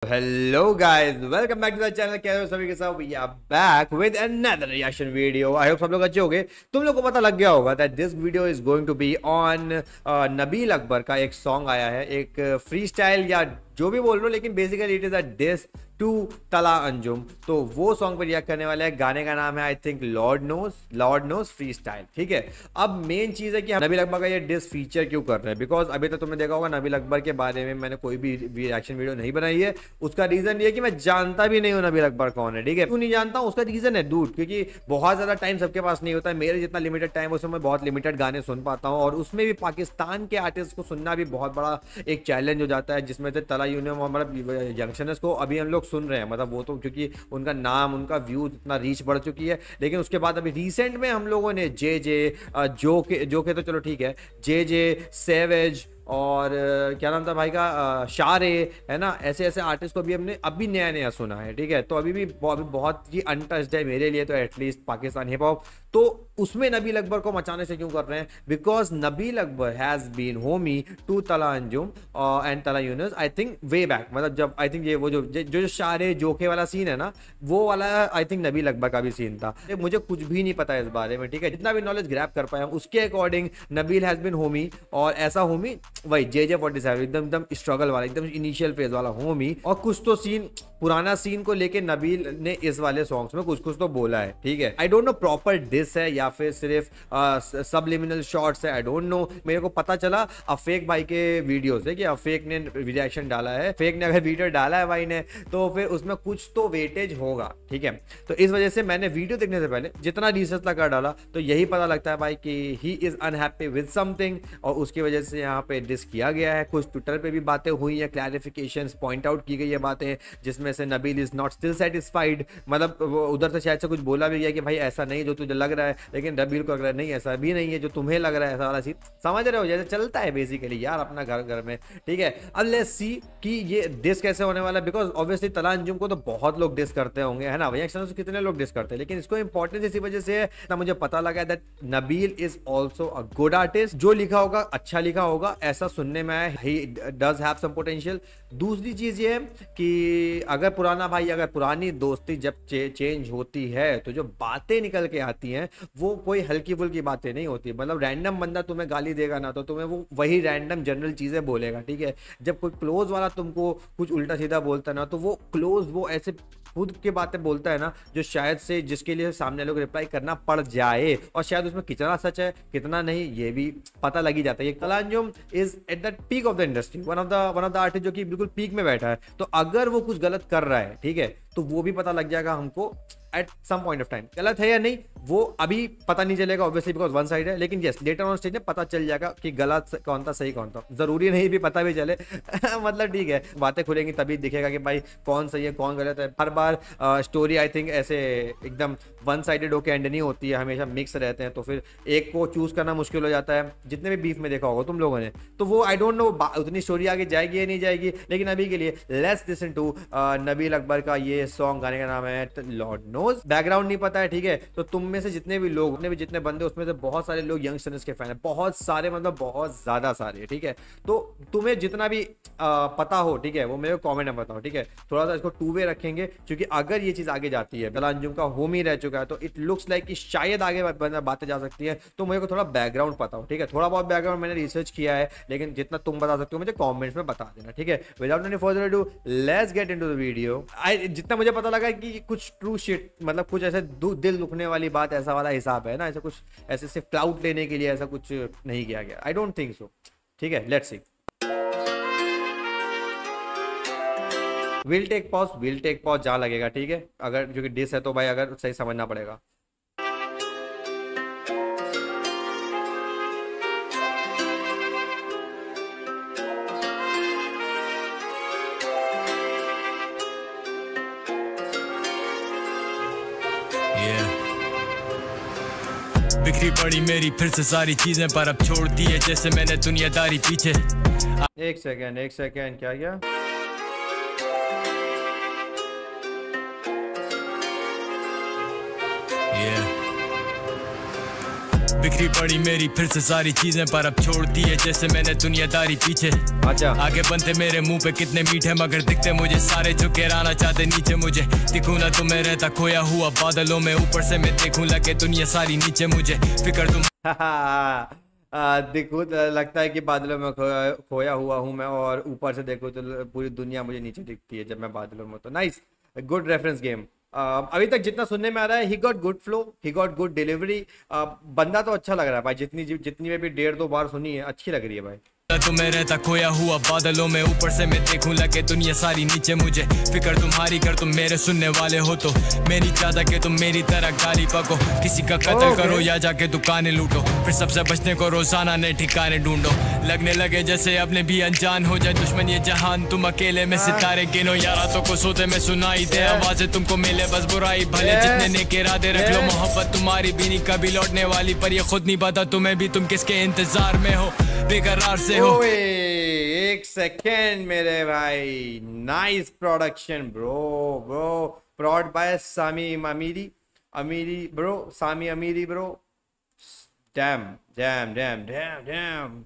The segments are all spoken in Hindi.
Hello guys, welcome back to the channel. कैसे हो सभी के सब? We are back with another reaction video. I hope सब लोग अच्छे होंगे। तुम लोग को पता लग गया होगा that this video is going to be on Nabeel Akbar का एक सॉन्ग आया है, एक फ्री स्टाइल या जो भी बोल रहे हो, लेकिन basically it is a diss to Talha Anjum. तो वो सॉन्ग पर रिएक्ट करने वाला है। गाने का नाम है I think lord knows free style. ठीक है, अब मेन चीज है कि हम नबील अकबर का ये डिस फीचर क्यों कर रहे हैं, बिकॉज अभी तक तुमने देखा होगा नबील अकबर के बारे में मैंने कोई भी रिएक्शन वीडियो नहीं बनाई है। उसका रीजन ये है कि मैं जानता भी नहीं हूँ नबील अकबर कौन है। ठीक है, क्यों नहीं जानता हूँ उसका रीजन है डूड, क्योंकि बहुत ज्यादा टाइम सबके पास नहीं होता है। मेरे जितना लिमिटेड टाइम उसमें मैं बहुत लिमिटेड गाने सुन पाता हूँ, और उसमें भी पाकिस्तान के आर्टिस्ट को सुनना भी बहुत बड़ा एक चैलेंज हो जाता है, जिसमें से तला यूनियन मतलब यंगस्टर्स को अभी हम लोग सुन रहे हैं। मतलब वो तो क्योंकि उनका नाम, उनका व्यू इतना रीच बढ़ चुकी है। लेकिन उसके बाद अभी रिसेंट में हम लोगों ने जे जो के तो चलो ठीक है, जे सेवेज और क्या नाम था भाई का, शारे, है ना। ऐसे ऐसे आर्टिस्ट को भी हमने अभी नया नया सुना है। ठीक है, तो अभी भी बहुत ही अनटच्ड है मेरे लिए तो एटलीस्ट पाकिस्तान हिप हॉप। तो उसमें नबील अकबर को मचाने से क्यों कर रहे हैं? Because Nabeel Akbar has been homie to Talha Anjum and Talha Yunus I think way back. मतलब जब आई थिंक ये वो जो शारे जोखे वाला सीन है ना, वो वाला आई थिंक नबील अकबर का भी सीन था। मुझे कुछ भी नहीं पता इस बारे में। ठीक है, जितना भी नॉलेज ग्रैब कर पाया उसके according Nabeel has been homie, और ऐसा होमी वही JJ47 एकदम एकदम स्ट्रगल वाला, एकदम इनिशियल फेज वाला होमी। और कुछ तो सीन, पुराना सीन को लेके नबील ने इस वाले सॉन्ग्स में कुछ कुछ तो बोला है। ठीक है, I don't know proper diss है या फिर सिर्फ सबलिमिनल शॉट्स है, आई डोंट नो। मेरे को पता चला अफेक भाई के वीडियो से कि अफेक ने रिएक्शन डाला है। फेक ने अगर वीडियो डाला है भाई ने, तो फिर उसमें कुछ तो वेटेज होगा। ठीक है, तो इस वजह से मैंने वीडियो देखने से पहले जितना रिसर्च लगा डाला, तो यही पता लगता है भाई कि he is unhappy with something, और उसकी वजह से यहाँ पे डिस किया गया है। कुछ ट्विटर पे भी बातें हुई है, क्लैरिफिकेशंस पॉइंट आउट की गई है बातें, जिसमें से Nabeel is not still satisfied. मतलब उधर से शायद से कुछ बोला भी गया कि भाई ऐसा नहीं जो तुझे लग रहा है, लेकिन नबील को लग रहा है नहीं ऐसा भी नहीं है जो तुम्हें लग रहा है। ऐसा वाला सीन समझ रहे हो, जैसे चलता है बेसिकली यार अपना घर घर में। ठीक है, अब लेट्स सी कि ये डिस कैसे होने वाला है, बिकॉज ऑब्वियसली तला अंजुम को तो बहुत लोग डिस करते होंगे, है ना। भैया से कितने लोग डिस करते हैं, लेकिन इसको इंपॉर्टेंस इसी वजह से है ना, मुझे पता लगा that Nabeel is also a good artist. जो लिखा होगा अच्छा लिखा होगा, ऐसा सुनने में आया। He does have some potential. दूसरी चीज ये है कि अगर पुरानी दोस्ती जब चेंज होती है, तो जो बातें निकल के आती हैं वो कोई हल्की फुल्की बातें नहीं होती। मतलब रैंडम बंदा तुम्हें गाली देगा ना, तो तुम्हें वो वही रैंडम जनरल चीजें बोलेगा। ठीक है, जब कोई क्लोज वाला तुमको कुछ उल्टा सीधा बोलता है ना, तो वो क्लोज वो ऐसे खुद की बातें बोलता है ना, जो शायद से जिसके लिए सामने लोग रिप्लाई करना पड़ जाए, और शायद उसमें कितना सच है कितना नहीं ये भी पता लग ही जाता है। तला Anjum is at the peak of the industry, one of the artist जो कि बिल्कुल पीक में बैठा है। तो अगर वो कुछ गलत कर रहा है, ठीक है, तो वो भी पता लग जाएगा हमको at some point of time. गलत है या नहीं वो अभी पता नहीं चलेगा ऑब्वियसली, बिकॉज वन साइड है। लेकिन यस, लेटर ऑन स्टेज में पता चल जाएगा कि गलत कौन था सही कौन था। जरूरी नहीं भी पता भी चले मतलब ठीक है, बातें खुलेंगी तभी दिखेगा कि भाई कौन सही है कौन गलत है। हर बार स्टोरी आई थिंक ऐसे एकदम वन साइडेड होकर एंड नहीं होती है, हमेशा मिक्स रहते हैं। तो फिर एक को चूज करना मुश्किल हो जाता है, जितने भी बीफ में देखा होगा तुम लोगों ने। तो वो आई डोंट नो उतनी स्टोरी आगे जाएगी या नहीं जाएगी, लेकिन अभी के लिए let's listen to Nabeel Akbar का ये सॉन्ग। गाने का नाम है लॉर्ड नोज। बैकग्राउंड नहीं पता है, ठीक है, तो तुम में से जितने भी लोग, जितने बंदे, उसमें से बहुत सारे लोग यंगस्टर्स के फैन है, बहुत सारे, मतलब बहुत ज्यादा सारे। ठीक है, तो तुम्हें जितना भी पता हो, ठीक है, वो मेरे को कमेंट में बताओ। ठीक है, थोड़ा सा इसको टू वे रखेंगे, क्योंकि अगर ये चीज आगे जाती है, तला अंजुम का होम ही रह चुका है, तो इट लुक्स लाइक कि शायद आगे बातें जा सकती है। तो मुझे को थोड़ा बैकग्राउंड पता हो। ठीक है, थोड़ा बहुत बैकग्राउंड मैंने रिसर्च किया है, लेकिन जितना तुम बता सकते हो मुझे कमेंट्स में बता देना। ठीक है, without any further ado let's get into the video. जितना मुझे पता लगा कि कुछ ट्रू शिट, मतलब कुछ ऐसे दिल दुखने वाली बात, ऐसा वाला हिसाब है ना, ऐसा कुछ ऐसे सिर्फ क्लाउड लेने के लिए ऐसा कुछ नहीं किया गया। I don't think so. ठीक है, let's see. Will take pause जहां लगेगा। ठीक है, अगर जो कि डिस है तो भाई अगर सही समझना पड़ेगा। बिखरी पड़ी मेरी फिर से सारी चीजें, पर अब छोड़ दी है जैसे मैंने दुनियादारी पीछे। एक सेकेंड क्या गया? बिखरी पड़ी मेरी फिर से सारी चीजें, पर अब छोड़ती है जैसे मैंने दुनियादारी पीछे। अच्छा आगे बनते मेरे मुंह पे कितने मीठे, मगर दिखते मुझे सारे जो गिराना चाहते नीचे मुझे। दिखूं ना तुम्हें रहता खोया हुआ बादलों में, ऊपर से मैं देखूं लगे दुनिया सारी नीचे मुझे। फिक्र तुम देखो लगता है कि बादलों में खोया हुआ हूँ मैं, और ऊपर से देखो तो पूरी दुनिया मुझे नीचे दिखती है जब मैं बादलों में। तो नाइस, गुड रेफरेंस गेम। अभी तक जितना सुनने में आ रहा है, he got good flow, he got good delivery. बंदा तो अच्छा लग रहा है भाई, जितनी में भी 1.5-2 बार सुनी है, अच्छी लग रही है भाई। तुम्हें रहता खोया हुआ बादलों में, ऊपर से मैं देखूं लगे दुनिया सारी नीचे मुझे। फिक्र तुम्हारी कर तुम मेरे सुनने वाले हो तो, मैं नहीं चाहता कि तुम मेरी तरह गाली पको। किसी का कत्ल करो या जाके दुकानें लूटो, फिर सबसे बचने को रोजाना नए ठिकाने ढूंढो। लगने लगे जैसे अपने भी अनजान हो जाए दुश्मन ये जहान, तुम अकेले में सितारे गिनो। यारातों को सोते में सुनाई दे आवाजें, तुमको मिले बस बुराई भले। जितने नेक इरादे रख लो, मोहब्बत तुम्हारी भी नहीं कभी लौटने वाली, पर ये खुद नहीं पता तुम्हें भी तुम किसके इंतजार में हो, बेकरार से हो। ओए एक सेकेंड मेरे भाई, नाइस प्रोडक्शन ब्रो प्रोड बाय सामी अमीरी ब्रो, सामी अमीरी bro. Dam dam dam dam dam,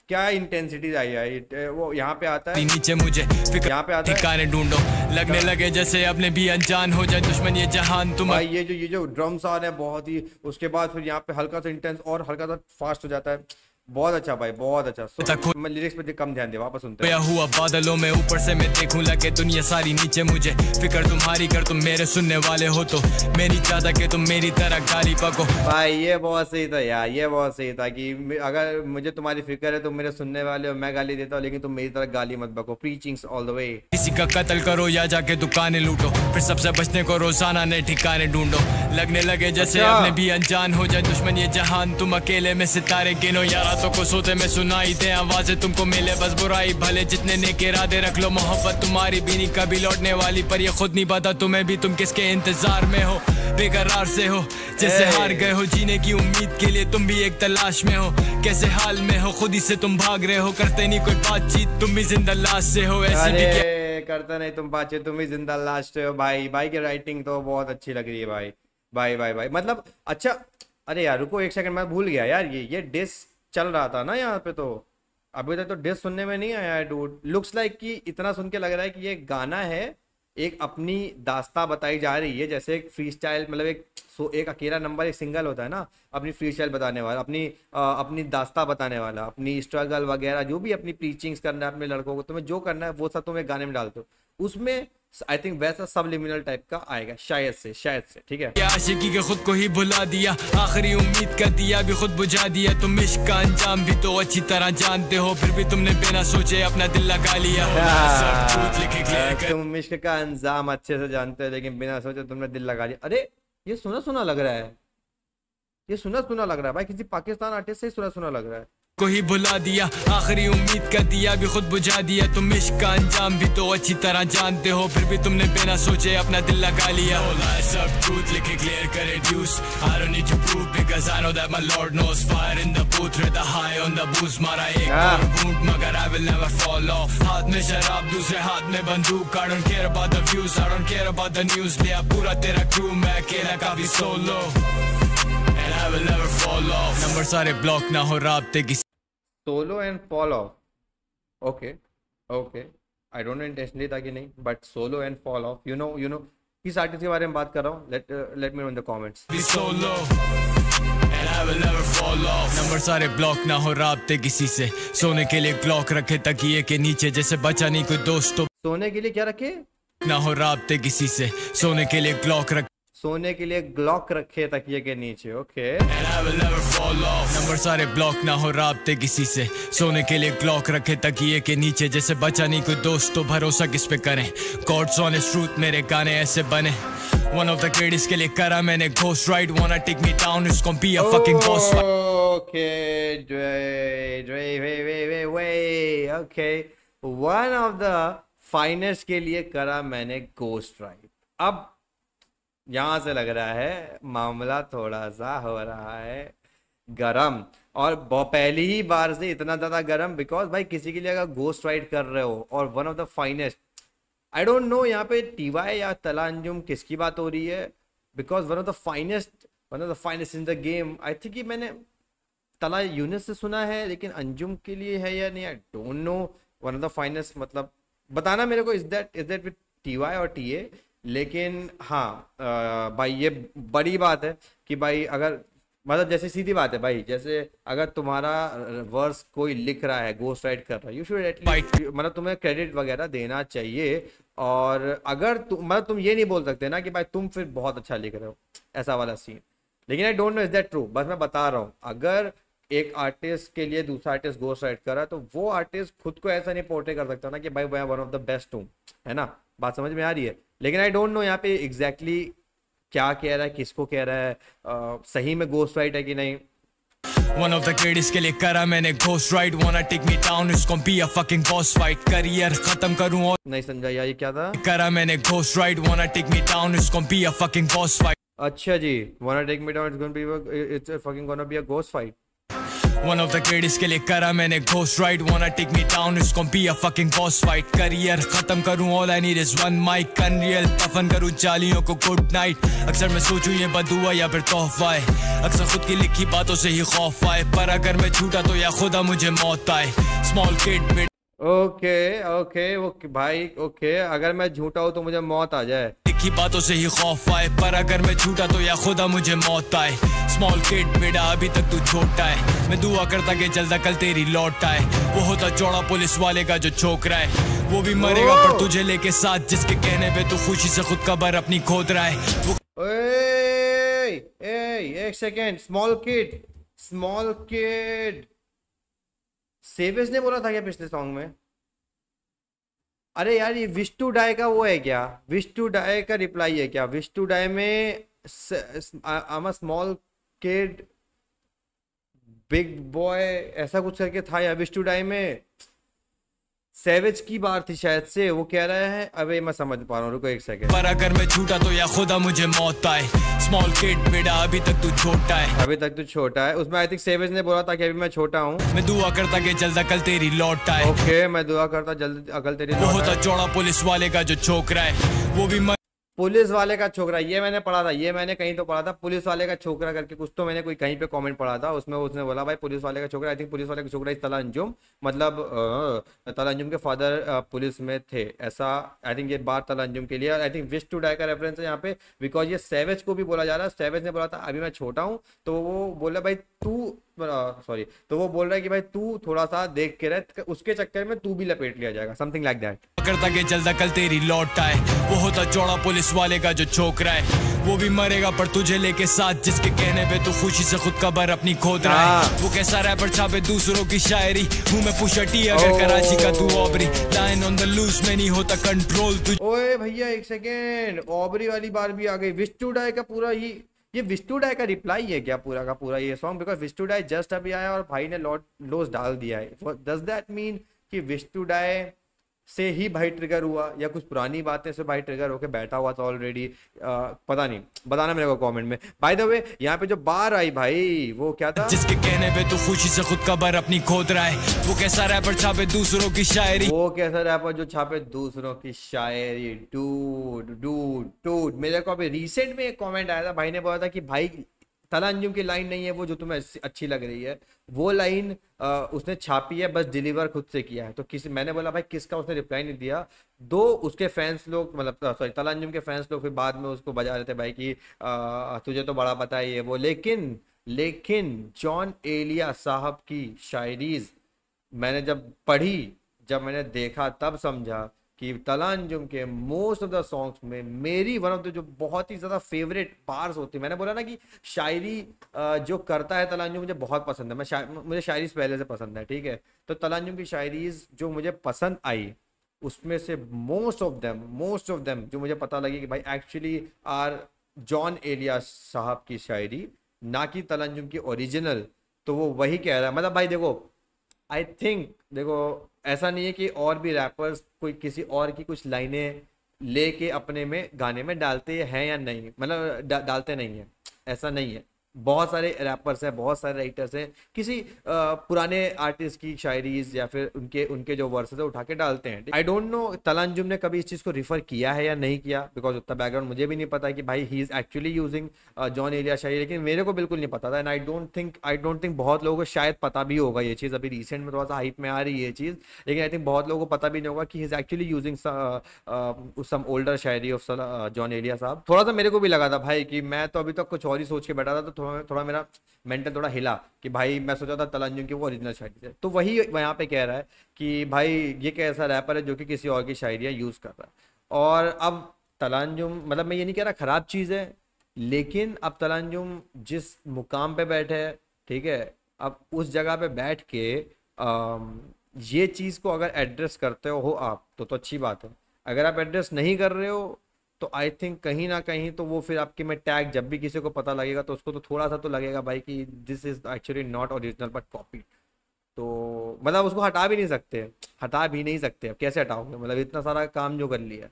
क्या इंटेंसिटी आई है। वो यहाँ पे आता है नीचे मुझे, फिक्र यहाँ पे आता है ठिकाने ढूंढो। लगने लगे जैसे अपने भी अनजान हो जाए दुश्मन ये जहान, तुम भाई। ये जो ड्रम्स आ रहे हैं बहुत ही, उसके बाद फिर यहाँ पे हल्का सा इंटेंस और हल्का सा फास्ट हो जाता है। बहुत अच्छा भाई, बहुत अच्छा। मैं लिरिक्स पे कम ध्यान दे, वापस सुनते हैं। हुआ बादलों में, ऊपर से मैं देखूं लगे दुनिया सारी नीचे मुझे। फिक्र तुम्हारी कर तुम मेरे सुनने वाले हो तो, मैं नहीं चाहता कि तुम मेरी तरह गाली पको। भाई ये बहुत सही था यार, ये बहुत सही था कि अगर मुझे तुम्हारी फिक्र है, तुम मेरे सुनने वाले हो, मैं गाली देता हूँ, लेकिन तुम मेरी तरह गाली मत बको। Preachings all the way. किसी का कत्ल करो या जाके दुकानें लूटो, फिर सबसे बचने को रोजाना नए ठिकाने ढूंढो। लगने लगे जैसे अपने भी अनजान हो जाए दुश्मन ये जहान, तुम अकेले में सितारे गिनो। यारातों को सोते में सुनाई दे आवाजें, तुमको मिले बस बुराई भले। जितने नेक इरादे रख लो, मोहब्बत तुम्हारी भी नहीं कभी लौटने वाली, पर ये खुद नहीं पता तुम्हें भी तुम किसके इंतजार में हो, बेकरार से हो जैसे हार गए हो। जीने की उम्मीद के लिए तुम भी एक तलाश में हो, कैसे हाल में हो खुद ही से तुम भाग रहे हो। करते नहीं कोई बातचीत, तुम भी जिंदा लाश से हो। ऐसी भी करता नहीं तुम बातचीत, तुम भी जिंदा लाश से हो। भाई की राइटिंग तो बहुत अच्छी लग रही है भाई। मतलब अच्छा, अरे यार रुको एक सेकंड, मैं भूल गया यार, ये डिस चल रहा था ना यहाँ पे, तो अभी तक तो डिस सुनने में नहीं आया है डूड। लुक्स लाइक कि इतना सुन के लग रहा है कि ये गाना है, एक अपनी दास्तां बताई जा रही है, जैसे एक फ्री स्टाइल, मतलब एक अकेला नंबर, एक सिंगल होता है ना, अपनी फ्री स्टाइल बताने वाला, अपनी दास्तां बताने वाला, अपनी स्ट्रगल वगैरह, जो भी अपनी प्रीचिंग्स करना है अपने लड़कों को, तुम्हें जो करना है वो सब तुम एक गाने में डालते हो। उसमें आई थिंक वैसा सबलिमिनल टाइप का आएगा शायद से, ठीक है। आशिकी के खुद को ही भुला दिया, आखिरी उम्मीद का दिया भी खुद बुझा दिया। तुम इश्क का अंजाम भी तो अच्छी तरह जानते हो, फिर भी तुमने बिना सोचे अपना दिल लगा लिया। तुम इश्क का अंजाम अच्छे से जानते हो, लेकिन बिना सोचे तुमने दिल लगा लिया। अरे ये सुना लग रहा है, ये सुना लग रहा है भाई, किसी पाकिस्तान आर्टिस्ट से सुना लग रहा है। को ही भुला दिया, आखिरी उम्मीद का दिया भी खुद बुझा दिया। तुम इश्क का अंजाम भी तो अच्छी तरह जानते हो, फिर भी तुमने बिना सोचे अपना दिल लगा लिया। सब ट्रूथ लिखे क्लियर करे ड्यूस, I don't need to prove because I know that my Lord knows। Fire in the booth with the high on the boost, मारा एक और घूंट मगर I will never fall off। हाथ में शराब दूसरे हाथ में बंदूक, I don't care about the views, I don't care about the news। लिया पूरा तेरा crew, मैं अकेला काफी solo and I will never fall off। Number सारे ब्लॉक ना हो राब्ते की solo and fall of, okay I don't no intentionally था कि नहीं, but solo and fall of, you know किस आर्टिस्ट के बारे में बात कर रहा हूँ, let me know in the comments. Number सारे ब्लॉक ना हो राब्ते किसी से, सोने के लिए ग्लॉक रखे तकिए के नीचे, जैसे बचा नहीं कोई दोस्त तो सोने के लिए क्या रखे, ना हो राब्ते किसी से, सोने के लिए ग्लॉक रखे, सोने के लिए ग्लॉक रखे तकिए के नीचे, ओके। नंबर सारे ब्लॉक ना हो राब्ते किसी से, सोने के लिए ग्लॉक रखे तकिए के नीचे, जैसे बचा नहीं कोई दोस्त तो भरोसा किस पे करें। गॉड्स ऑनेस्ट ट्रूथ मेरे गाने ऐसे बने, वन ऑफ द ग्रेटेस्ट के लिए करा मैंने ghost ride. Wanna take me down, it's gonna be a fucking ghost ride. Okay way okay, one of the finest के लिए करा मैंने घोस्ट राइड। अब यहाँ से लग रहा है मामला थोड़ा सा हो रहा है गरम, और पहली ही बार से इतना ज्यादा गरम, बिकॉज भाई किसी के लिए अगर घोस्ट राइड कर रहे हो और one of the finest, I don't no यहाँ पे टीवाई या तला अंजुम किसकी बात हो रही है, because one of the finest in the game. I think मैंने तला यूनिस से सुना है, लेकिन अंजुम के लिए है या नहीं, आई don't no. One of the finest, मतलब बताना मेरे को, इज दैट विद TY और TA। लेकिन हाँ भाई ये बड़ी बात है कि भाई अगर मतलब जैसे सीधी बात है भाई, जैसे अगर तुम्हारा वर्स कोई लिख रहा है, गोस्ट राइट कर रहा है, यू शुड एटलीस्ट मतलब तुम्हें क्रेडिट वगैरह देना चाहिए। और अगर तुम मतलब तुम ये नहीं बोल सकते ना कि भाई तुम फिर बहुत अच्छा लिख रहे हो, ऐसा वाला सीन। लेकिन आई don't no is that true, बस मैं बता रहा हूँ अगर एक आर्टिस्ट के लिए दूसरा आर्टिस्ट गोस्ट राइट कर रहा है तो वो आर्टिस्ट खुद को ऐसा नहीं पोर्ट्रे कर सकता ना कि भाई मैं वन ऑफ द बेस्ट हूँ, है ना, बात समझ में आ रही है। लेकिन आई डोंट नो यहाँ पे एग्जैक्टली क्या कह रहा है, किसको कह रहा है, सही में गोस्ट राइट है कि नहीं। One of the greatest के लिए करा मैंने ghost right, wanna take me down it's gonna be a fucking boss fight, career खत्म करूं और नहीं समझा यार ये क्या था। करा मैंने ghost right, wanna take me down it's gonna be a fucking boss fight। अच्छा जी, wanna take me down it's fucking gonna be a ghost fight। One of the greatest के लिए करा मैंने ghost right, wanna take me down it's gonna be a fucking boss fight, career खत्म करूं all I need is one mic, unreal दफन करूं जालियों को गुड नाइट। अक्सर मैं सोचूं ये बदुआ या फिर तोहफा है, अक्सर खुद की लिखी बातों से ही खौफ आए, पर अगर मैं झूठा तो या खुदा मुझे मौत आए। स्मॉल किड में ओके ओके ओके भाई ओके, अगर मैं झूठा हूँ तो मुझे मौत आ जाए, लिखी बातों से ही खौफ आए, पर अगर मैं झूठा तो या खुदा मुझे मौत आए। स्मॉल किड बेटा अभी तक तू छोटा है, मैं दुआ करता कि जल्द कल तेरी लौट आए। वो होता चौड़ा पुलिस वाले का जो छोकरा है, वो भी मरेगा पर तुझे लेके साथ, जिसके कहने पे तू खुशी से खुद कबर अपनी खोद रहा है। वो एक सेकेंड, स्मॉल किड सेवेज ने बोला था क्या पिछले सॉन्ग में? अरे यार ये विश टू डाई का वो है क्या, विश टू डाई का रिप्लाई है क्या? विश टू डाई में I'm a small kid big boy ऐसा कुछ करके था या विश टू डाई में सैवेज की बात थी शायद से, वो कह रहा है। अबे मैं समझ पा रहा हूँ, रुको एक सेकंड। पर अगर मैं झूठा तो या खुदा मुझे मौत आए। स्मॉल किड बेटा अभी तक तू छोटा है, अभी तक तू छोटा है। उसमें आई थिंक सैवेज ने बोला था कि अभी मैं छोटा हूँ, मैं दुआ करता कि जल्द अकल तेरी लौट आए। ओके मैं दुआ करता जल्द अकल तेरी वो होता चौड़ा पुलिस वाले का जो छोकरा है, वो भी पुलिस वाले का छोकरा, ये मैंने पढ़ा था, ये मैंने कहीं तो पढ़ा था, पुलिस वाले का छोकरा करके कुछ तो मैंने कोई कहीं पे कमेंट पढ़ा था, उसमें उसने बोला भाई पुलिस वाले का छोकरा। आई थिंक पुलिस वाले का छोकरा तला अंजुम, मतलब तला अंजुम के फादर पुलिस में थे, ऐसा आई थिंक ये बात तला अंजुम के लिए। I think Wish to Die का रेफरेंस है यहाँ पे, बिकॉज ये सैवेज को भी बोला जा रहा है। सैवेज ने बोला था अभी मैं छोटा हूँ, तो वो बोला भाई तू सॉरी, तो वो बोल रहा है कि भाई तू थोड़ा सा देख के रह, उसके चक्कर में तू भी लपेट लिया जाएगा, समथिंग लाइक दैट। करता कि जल्द अकल तेरी लौट आए। वो होता चौड़ा पुलिस वाले का जो छोकरा है, वो भी मरेगा पर तुझे लेके साथ, जिसके कहने पे तू खुशी से खुद कबर अपनी खोद रहा है। वो कैसा रैपर छापे दूसरों की शायरी, हूँ मैं पुशा टी अगर कराची का तू Aubrey, line on the loose में नहीं होता कंट्रोल तुझ। ओए भैया एक सेकेंड, ऑबरी वाली बार भी आ गई। विश टू डाई का पूरा ही ये विश टू डाई का रिप्लाई है क्या पूरा का पूरा ये song? Because Wish to Die just अभी आया और भाई ने लोस डाल दिया है। डज दैट मीन कि विश टू डाई से ही भाई ट्रिगर हुआ या कुछ पुरानी बातें से भाई ट्रिगर होके बैठा हुआ था ऑलरेडी? पता नहीं, बताना मेरे को कमेंट में। बाय द वे यहाँ पे जो बार आई भाई वो क्या था? जिसके कहने पे तू खुशी से खुद कबर अपनी खोद रहा है। वो कैसा रैपर छापे दूसरों की शायरी, वो कैसा रैपर जो छापे दूसरों की शायरी। डूड डूड डूड मेरे को अभी रिसेंट में एक कमेंट आया था, भाई ने बोला था कि भाई तला अंजुम की लाइन नहीं है वो जो तुम्हें अच्छी लग रही है, वो लाइन उसने छापी है, बस डिलीवर खुद से किया है। तो किसी मैंने बोला भाई किसका, उसने रिप्लाई नहीं दिया। दो उसके फैंस लोग, मतलब सॉरी तला अंजुम के फैंस लोग फिर बाद में उसको बजा रहे थे भाई कि तुझे तो बड़ा पता है ये वो। लेकिन जॉन एलिया साहब की शायरीज मैंने जब पढ़ी, जब मैंने देखा, तब समझा कि तला अंजुम के मोस्ट ऑफ द सॉन्ग्स में मेरी वन ऑफ द जो बहुत ही ज्यादा फेवरेट बार्स होती है। मैंने बोला ना कि शायरी जो करता है तला अंजुम मुझे बहुत पसंद है। मुझे शायरी पहले से पसंद है, ठीक है। तो तला अंजुम की शायरीज जो मुझे पसंद आई, उसमें से मोस्ट ऑफ देम जो मुझे पता लगी कि भाई एक्चुअली आर जॉन एलिया साहब की शायरी, ना कि तला अंजुम की ओरिजिनल। तो वो वही कह रहा है, मतलब भाई देखो आई थिंक देखो ऐसा नहीं है कि और भी रैपर्स कोई किसी और की कुछ लाइनें लेके अपने में गाने में डालते हैं या नहीं, मतलब डालते नहीं है, ऐसा नहीं है। बहुत सारे रैपर्स हैं, बहुत सारे राइटर्स हैं, किसी पुराने आर्टिस्ट की शायरीज या फिर उनके उनके जो वर्सेस है उठा के डालते हैं। आई डोंट नो तलंजुम ने कभी इस चीज़ को रिफर किया है या नहीं किया, बिकॉज उतना बैकग्राउंड मुझे भी नहीं पता कि भाई he is actually using Jaun Elia shayari, लेकिन मेरे को बिल्कुल नहीं पता था। एंड आई डोंट थिंक बहुत लोगों को शायद पता भी होगा ये चीज़। अभी रिसेंट में थोड़ा सा हाइप में आ रही है ये चीज़, लेकिन आई थिंक बहुत लोगों को पता भी नहीं होगा कि he is actually using some older शायरी ऑफ जॉन एलिया साहब। थोड़ा सा मेरे को भी लगा था भाई कि मैं तो अभी तक कुछ और ही सोच के बैठा था, तो थोड़ा मेरा मेंटल थोड़ा हिला कि भाई मैं सोचा था तलंजुम की वो ओरिजिनल शायरी है। तो वही यहाँ पे कह रहा है कि भाई ये कैसा रैपर है जो कि किसी और की शायरियाँ यूज़ कर रहा है। और अब तलंजुम, मतलब मैं ये नहीं कह रहा खराब चीज़ है, लेकिन अब तलंजुम जिस मुकाम पे बैठे है, ठीक है, अब उस जगह पे बैठ के ये चीज़ को अगर एड्रेस करते हो आप तो अच्छी बात है। अगर आप एड्रेस नहीं कर रहे हो तो आई थिंक कहीं ना कहीं तो वो फिर आपके में टैग जब भी किसी को पता लगेगा तो उसको तो थोड़ा सा तो लगेगा भाई कि this is actually not original but copy. तो मतलब उसको हटा भी नहीं सकते, हटा भी नहीं सकते। अब कैसे हटाओगे, मतलब इतना सारा काम जो कर लिया।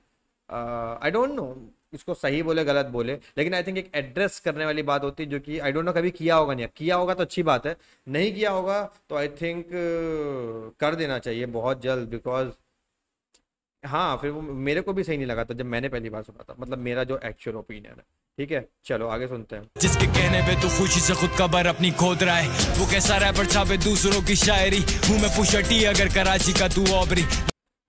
आई डोंट नो इसको सही बोले गलत बोले, लेकिन आई थिंक एक एड्रेस करने वाली बात होती है जो कि आई डोंट नो कभी किया होगा नहीं, किया होगा तो अच्छी बात है, नहीं किया होगा तो आई थिंक कर देना चाहिए बहुत जल्द। बिकॉज हाँ, फिर वो मेरे को भी सही नहीं लगा था जब मैंने पहली बार सुना था, मतलब मेरा जो एक्चुअल ओपिनियन है। ठीक है, चलो आगे सुनते हैं। जिसके कहने पे तू खुशी से खुद कबर अपनी खोद रहा है, वो कैसा रैपर छापे दूसरों की शायरी। हूँ मैं पुशर टी अगर कराची का तू ऑबरी,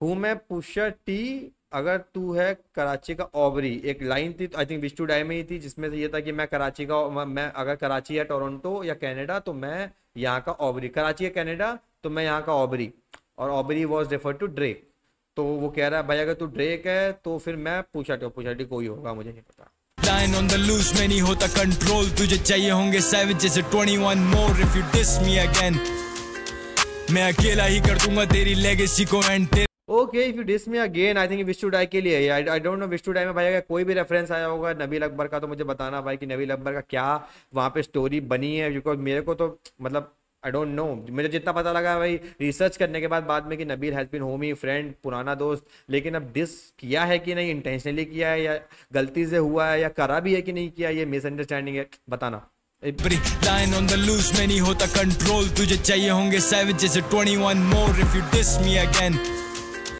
हूँ मैं पुशर टी अगर तू है कराची का ऑबरी। एक लाइन थी I think Wish to Die में ही थी, जिसमें से ये था कि मैं कराची का, मैं अगर कराची या टोरंटो या कनाडा तो मैं यहाँ का ऑबरी, कराची या कनाडा तो मैं यहाँ का ऑबरी। और Aubrey was refer to Drake. तो वो कह रहा है भाई अगर तू ड्रेक है तो फिर मैं पुशर टी कोई होगा, मुझे नहीं पता। Lying on the loose में नहीं होता कंट्रोल, तुझे चाहिए होंगे 7 जैसे 21 more if you diss me again, मैं अकेला ही कर दूंगा तेरी लेगेसी को end. Okay, if you diss me again, I think Wish to Die के लिए। I don't know Wish to Die में भाई अगर कोई भी रेफरेंस आया होगा नबील अकबर का तो मुझे बताना भाई कि नबील अकबर का क्या वहाँ पे स्टोरी बनी है। बिकॉज मेरे को तो मतलब आई डोंट नो, मुझे जितना पता लगा भाई रिसर्च करने के बाद में कि Nabeel has been homie friend, पुराना दोस्त। लेकिन अब डिस किया है कि नहीं, इंटेंशनली किया है या गलती से हुआ है या करा भी है कि नहीं किया, ये मिसअंडरस्टैंडिंग है, बताना। Lying on the loose में नहीं होता कंट्रोल, तुझे चाहिए होंगे 7 जैसे 21 more if you diss me again,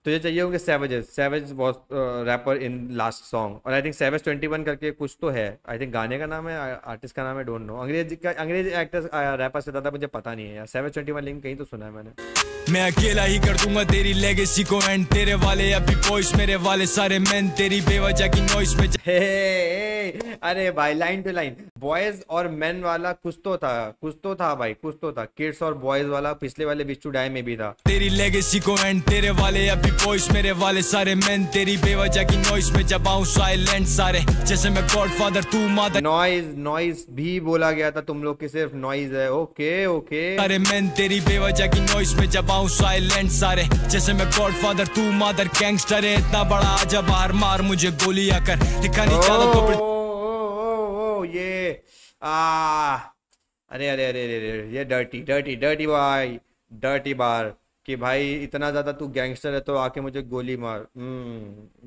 तुझे चाहिए होंगे savages. Savage was rapper in last song, और आई थिंक सैवेज 21 करके कुछ तो है, आई थिंक गाने का नाम है, आर्टिस्ट का नाम है, डोंट नो। अंग्रेज एक्टर रैपर से ज़्यादा मुझे पता नहीं है यार। सैवेज 21 लिंक कहीं तो सुना है मैंने। मैं अकेला ही कर दूंगा तेरी लेगेसी को एंड, तेरे वाले अभी बॉयज मेरे वाले सारे मैन, तेरी बेवजह की नॉइस में अरे भाई लाइन टू लाइन बॉयज और मेन वाला कुछ तो था भाई, कुछ तो था। किड्स और बॉयज वाला पिछले वाले विश टू डाई में भी था। तेरी लेगेसी को एंड, तेरे वाले अभी बॉयज मेरे वाले सारे मैन, तेरी बेवजह की नॉइस में जब आऊं साइलेंट सारे जैसे मैं गॉडफादर तू मदर। नॉइज भी बोला गया था तुम लोग की, सिर्फ नॉइज है। ओके सारे मैन, तेरी बेवजह की नॉइस में जब आऊं साइलेंट सारे जैसे मैं गॉडफादर तू मदर। गैंगस्टर है इतना बड़ा आजा बाहर मार मुझे गोली आकर, दिखा नहीं चाहता तो फिर ये अरे ये डर्टी बॉय, डर्टी बार कि भाई इतना ज्यादा तू गैंगस्टर है तो आके मुझे गोली मार।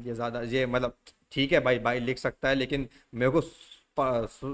ये ज्यादा, ये मतलब ठीक है भाई लिख सकता है, लेकिन मेरे को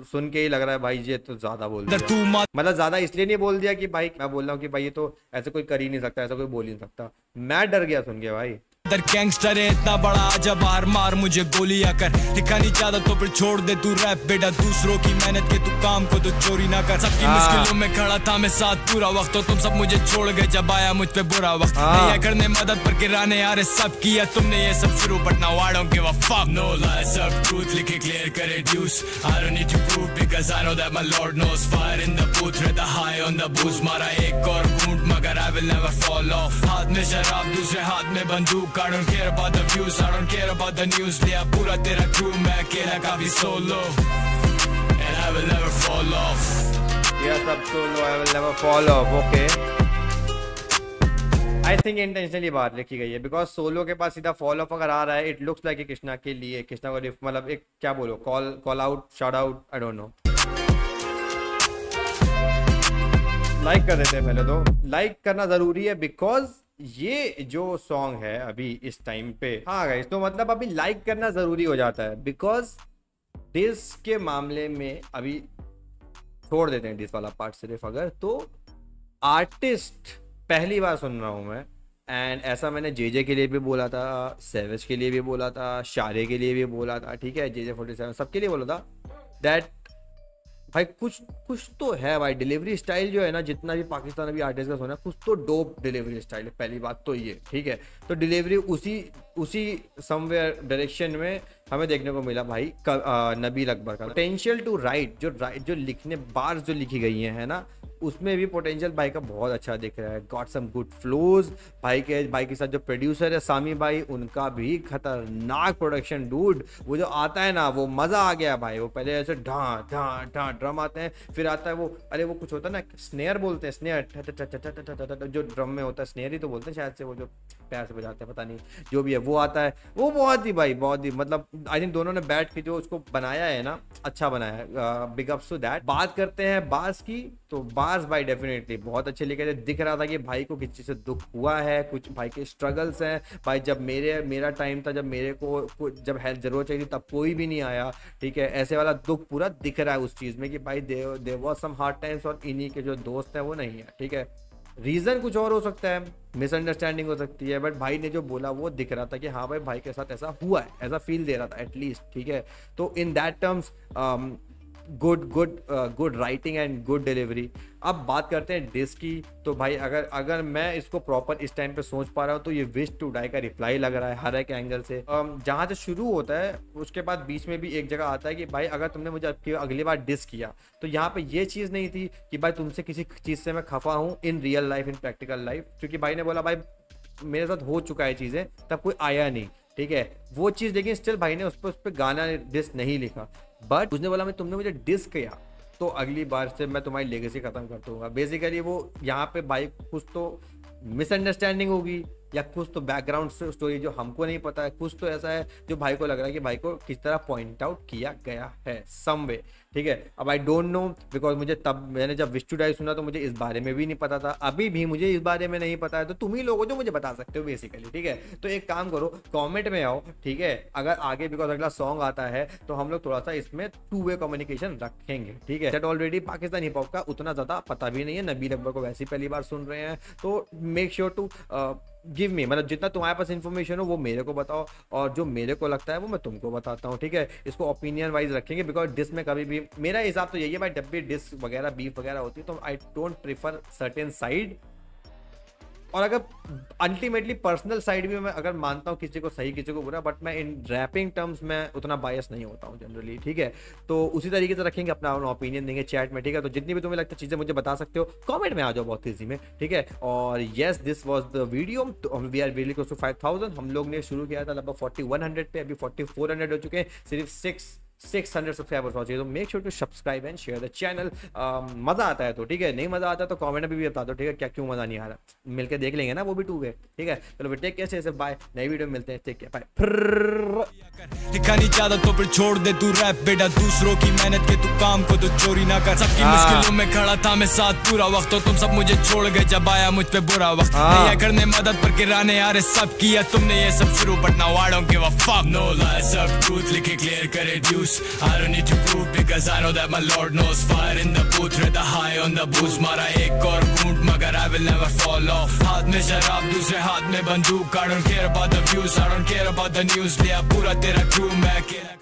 सुन के ही लग रहा है भाई ये तो ज्यादा बोल दिया। मतलब ज्यादा इसलिए नहीं बोल दिया कि भाई मैं बोल रहा हूँ कि भाई ये तो ऐसे कोई कर ही नहीं सकता, ऐसा कोई बोल ही नहीं सकता। मैं डर गया सुन के भाई। गैंगस्टर है इतना बड़ा आजा बाहर मार मुझे गोली आकर, दिखा नहीं चाहता तो फिर छोड़ दे तू रैप बेटा, दूसरों की मेहनत के तू काम को तो चोरी ना कर। सबकी मुश्किलों में खड़ा था मैं साथ पूरा वक्त, तो तुम सब मुझे छोड़ गए जब आया मुझ पे बुरा वक्त। नहीं करने मदद पर गिराने यार सब किया तुमने ये सब शुरू, but now I don't give a fuck. No lies सब ट्रूथ लिखे क्लियर करे dues, I don't need to prove because I know that my lord knows. Fire in the booth रहता हाई ऑन द बूज, मारा एक और घूंट मगर I will never fall off. हाथ में शराब दूसरे हाथ में बंदूक, I don't care about the views, I don't care about the news, लिया पूरा तेरा crew, मैं अकेला काफी solo and I will never fall off, ये सब solo I will never fall off। okay, I think intentionally बात लिखी गई है, बिकॉज सोलो के पास सीधा फॉल ऑफ अगर आ रहा है, इट लुक्स लाइक कृष्णा के लिए, कृष्णा को मतलब एक क्या बोलो, call out, shot out, I don't no. Like कर देते हैं पहले तो, लाइक करना जरूरी है बिकॉज ये जो सॉन्ग है अभी इस टाइम पे, हाँ गाइस, तो मतलब अभी लाइक करना जरूरी हो जाता है बिकॉज दिस के मामले में अभी छोड़ देते हैं डिस वाला पार्ट सिर्फ अगर, तो आर्टिस्ट पहली बार सुन रहा हूँ मैं। एंड ऐसा मैंने जेजे के लिए भी बोला था, सेवेज के लिए भी बोला था, शारे के लिए भी बोला था, ठीक है, JJ47 सबके लिए बोला था दैट भाई कुछ तो है भाई। डिलीवरी स्टाइल जो है ना, जितना भी पाकिस्तान अभी आर्टिस्ट का सुना, कुछ तो डोप डिलीवरी स्टाइल है, पहली बात तो ये, ठीक है। तो डिलीवरी उसी समवेयर डायरेक्शन में हमें देखने को मिला भाई नबील अकबर का। पोटेंशियल टू राइट, जो लिखने बार्स जो लिखी गई हैं, है ना, उसमें भी पोटेंशियल भाई का बहुत अच्छा दिख रहा है। Got some good flows. भाई के साथ जो प्रोड्यूसर है सामी भाई, उनका भी खतरनाक प्रोडक्शन डूड। वो जो आता है ना, वो मज़ा आ गया भाई। वो पहले ऐसे ढां ढां ढां ड्रम आते हैं, फिर आता है वो, अरे वो कुछ होता है ना, स्नेयर बोलते हैं, स्नेयर जो ड्रम में होता है, स्नेयर ही तो बोलते हैं शायद से, वो जो पैर से बजाते हैं, पता नहीं, जो भी है वो आता है। वो बहुत ही मतलब आई थिंक दोनों ने बैठ के जो उसको बनाया है ना, अच्छा बनाया है। Big ups to that. बात करते हैं बार्स की, तो बार्स भाई डेफिनेटली बहुत अच्छे लिखे थे। दिख रहा था कि भाई को किसी चीज़ से दुख हुआ है, कुछ भाई के स्ट्रगल्स हैं भाई। जब मेरा टाइम था, जब मेरे को जब हेल्प जरूरत चाहिए तब कोई भी नहीं आया, ठीक है, ऐसे वाला दुख पूरा दिख रहा है उस चीज़ में कि भाई there was some hard times, और इन्हीं के जो दोस्त हैं वो नहीं है, ठीक है। रीज़न कुछ और हो सकता है, मिसअंडरस्टैंडिंग हो सकती है, बट भाई ने जो बोला वो दिख रहा था कि हाँ भाई के साथ ऐसा हुआ है, ऐसा फील दे रहा था एटलीस्ट, ठीक है। तो in that terms good writing and good delivery. अब बात करते हैं डिस की, तो भाई अगर मैं इसको प्रॉपर इस टाइम पे सोच पा रहा हूँ तो ये विश टू डाई का रिप्लाई लग रहा है हर एक एंगल से। जहाँ से शुरू होता है उसके बाद बीच में भी एक जगह आता है कि भाई अगर तुमने मुझे अगली बार डिस किया, तो यहाँ पे ये चीज़ नहीं थी कि भाई तुमसे किसी चीज़ से मैं खफा हूँ in real life, in practical life, क्योंकि भाई ने बोला भाई मेरे साथ हो चुका है चीज़ें, तब कोई आया नहीं, ठीक है, वो चीज़। लेकिन स्टिल भाई ने उस पर गाना डिस नहीं लिखा, बट उसने बोला मैं तुमने मुझे डिस किया तो अगली बार से मैं तुम्हारी लेगेसी खत्म कर दूंगा। बेसिकली वो यहाँ पे भाई कुछ तो मिसअंडरस्टैंडिंग होगी, या कुछ तो बैकग्राउंड स्टोरी जो हमको नहीं पता है, कुछ तो ऐसा है जो भाई को लग रहा है कि भाई को किस तरह पॉइंट आउट किया गया है सम वे, ठीक है। अब आई डोंट नो, बिकॉज मैंने जब विश टू डाई सुना तो मुझे इस बारे में भी नहीं पता था, अभी भी मुझे इस बारे में नहीं पता है, तो तुम ही लोग हो जो मुझे बता सकते हो बेसिकली, ठीक है। तो एक काम करो, कॉमेंट में आओ, ठीक है, अगर आगे बिकॉज अगला सॉन्ग आता है तो हम लोग थोड़ा सा इसमें 2-वे कम्युनिकेशन रखेंगे, ठीक है। ऑलरेडी पाकिस्तानी हिप हॉप का उतना ज़्यादा पता भी नहीं है, नबील अकबर को वैसे ही पहली बार सुन रहे हैं, तो make sure to give me, मतलब जितना तुम्हारे पास इन्फॉर्मेशन हो वो मेरे को बताओ, और जो मेरे को लगता है वो मैं तुमको बताता हूँ, ठीक है। इसको ओपिनियन वाइज रखेंगे, बिकॉज डिस में कभी भी मेरा हिसाब तो यही है भाई, जब भी डिस वगैरह बीफ वगैरह होती है तो I don't prefer certain side, और अगर अल्टीमेटली पर्सनल साइड भी मैं अगर मानता हूँ किसी को सही किसी को बुरा, बट मैं इन रैपिंग टर्म्स में उतना बायस नहीं होता हूँ जनरली, ठीक है। तो उसी तरीके से रखेंगे, अपना ओपिनियन देंगे चैट में, ठीक है। तो जितनी भी तुम्हें लगता है चीज़ें मुझे बता सकते हो, कमेंट में आ जाओ बहुत तेजी में, ठीक है। और yes, this was the video. तो we are really close to 5000। हम लोग ने शुरू किया था लगभग 4100 पे, अभी 4400 हो चुके हैं, सिर्फ 600 सब्सक्राइबर्स हो चाहिए। तो make sure to subscribe and share the channel. मजा आता है तो ठीक है, नहीं मजा आता तो कमेंट में भी बता दो, ठीक है, क्या क्यों मजा नहीं आ रहा, मिलके देख लेंगे ना, वो भी 2 वे, ठीक है। चलो फिर टेक केयर से, बाय, नई वीडियो में मिलते हैं, टेक केयर, बाय। लिखा नहीं चाहता तो फिर छोड़ दे तू रैप बेटा, दूसरों की मेहनत के तू काम को तो चोरी ना कर। सबकी मुश्किलों में खड़ा था मैं साथ पूरा वक्त, तो तुम सब मुझे छोड़ गए जब आया मुझ पे बुरा वक्त। नहीं करने मदद पर गिराने आ रहे सब किया तुमने ये सब शुरू, but now I don't give a fuck. No lies सब ट्रूथ लिखे क्लियर करे ड्यूस, I don't need to prove because I know that my Lord knows. Fire in the booth, rather high on the boost. मारा एक और घूंट मगर I will never fall off. हाथ में शराब दूसरे हाथ में बंदूक, I don't care about the views, I don't care about the news. लिया पूरा तेरा crew मैं अकेला